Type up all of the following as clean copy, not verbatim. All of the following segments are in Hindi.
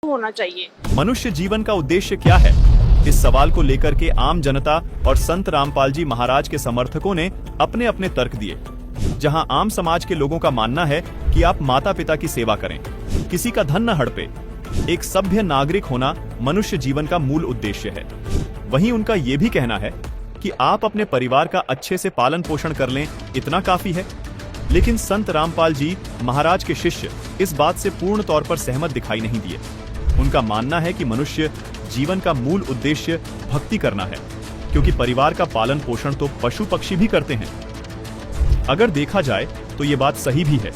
होना चाहिए। मनुष्य जीवन का उद्देश्य क्या है? इस सवाल को लेकर के आम जनता और संत रामपाल जी महाराज के समर्थकों ने अपने अपने तर्क दिए। जहां आम समाज के लोगों का मानना है कि आप माता पिता की सेवा करें, किसी का धन न हड़पे, एक सभ्य नागरिक होना मनुष्य जीवन का मूल उद्देश्य है। वहीं उनका ये भी कहना है कि आप अपने परिवार का अच्छे से पालन पोषण कर लें, इतना काफी है। लेकिन संत रामपाल जी महाराज के शिष्य इस बात से पूर्ण तौर पर सहमत दिखाई नहीं दिए। उनका मानना है कि मनुष्य जीवन का मूल उद्देश्य भक्ति करना है, क्योंकि परिवार का पालन पोषण तो पशु पक्षी भी करते हैं। अगर देखा जाए तो ये बात सही भी है,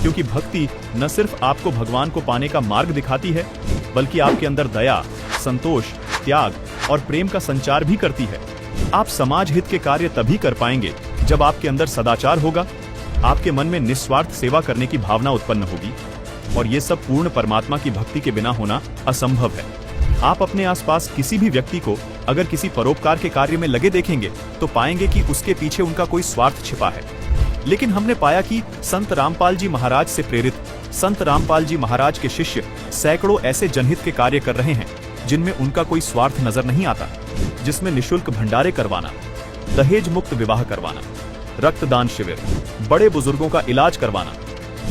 क्योंकि भक्ति न सिर्फ आपको भगवान को पाने का मार्ग दिखाती है, बल्कि आपके अंदर दया, संतोष, त्याग और प्रेम का संचार भी करती है। आप समाज हित के कार्य तभी कर पाएंगे जब आपके अंदर सदाचार होगा, आपके मन में निस्वार्थ सेवा करने की भावना उत्पन्न होगी, और ये सब पूर्ण परमात्मा की भक्ति के बिना होना असंभव है। आप अपने आसपास किसी भी व्यक्ति को अगर किसी परोपकार के कार्य में लगे देखेंगे तो पाएंगे कि उसके पीछे उनका कोई स्वार्थ छिपा है। लेकिन हमने पाया कि संत रामपाल जी महाराज से प्रेरित संत रामपाल जी महाराज के शिष्य सैकड़ों ऐसे जनहित के कार्य कर रहे हैं जिनमें उनका कोई स्वार्थ नजर नहीं आता, जिसमें निःशुल्क भंडारे करवाना, दहेज मुक्त विवाह करवाना, रक्तदान शिविर, बड़े बुजुर्गों का इलाज करवाना,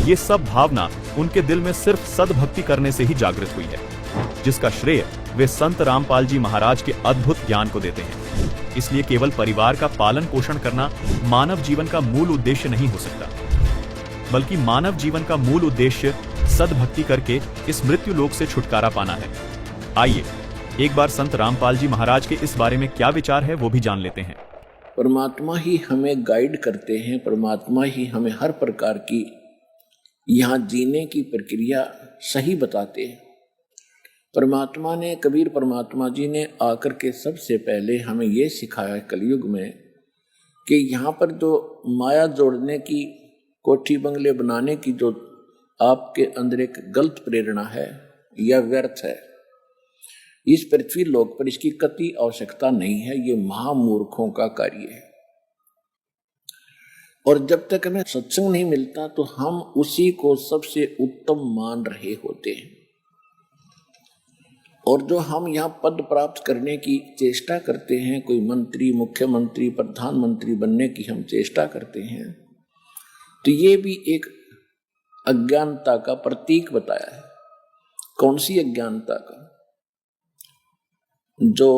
ये सब भावना उनके दिल में सिर्फ सद्भक्ति करने से ही जागृत हुई है, जिसका श्रेय वे संत रामपाल जी महाराज के अद्भुत ज्ञान को देते हैं। इसलिए केवल परिवार का पालन पोषण करना मानव जीवन का मूल उद्देश्य नहीं हो सकता, बल्कि मानव जीवन का मूल उद्देश्य सद्भक्ति करके इस मृत्यु लोक से छुटकारा पाना है। आइए एक बार संत रामपाल जी महाराज के इस बारे में क्या विचार है वो भी जान लेते हैं। परमात्मा ही हमें गाइड करते हैं, परमात्मा ही हमें हर प्रकार की यहाँ जीने की प्रक्रिया सही बताते हैं। परमात्मा ने, कबीर परमात्मा जी ने आकर के सबसे पहले हमें ये सिखाया कलयुग में कि यहाँ पर जो माया जोड़ने की, कोठी बंगले बनाने की जो आपके अंदर एक गलत प्रेरणा है या व्यर्थ है, इस पृथ्वी लोक पर इसकी कतई आवश्यकता नहीं है। ये महामूर्खों का कार्य है। और जब तक हमें सत्संग नहीं मिलता तो हम उसी को सबसे उत्तम मान रहे होते हैं। और जो हम यहाँ पद प्राप्त करने की चेष्टा करते हैं, कोई मंत्री, मुख्यमंत्री, प्रधानमंत्री बनने की हम चेष्टा करते हैं, तो ये भी एक अज्ञानता का प्रतीक बताया है। कौन सी अज्ञानता का? जो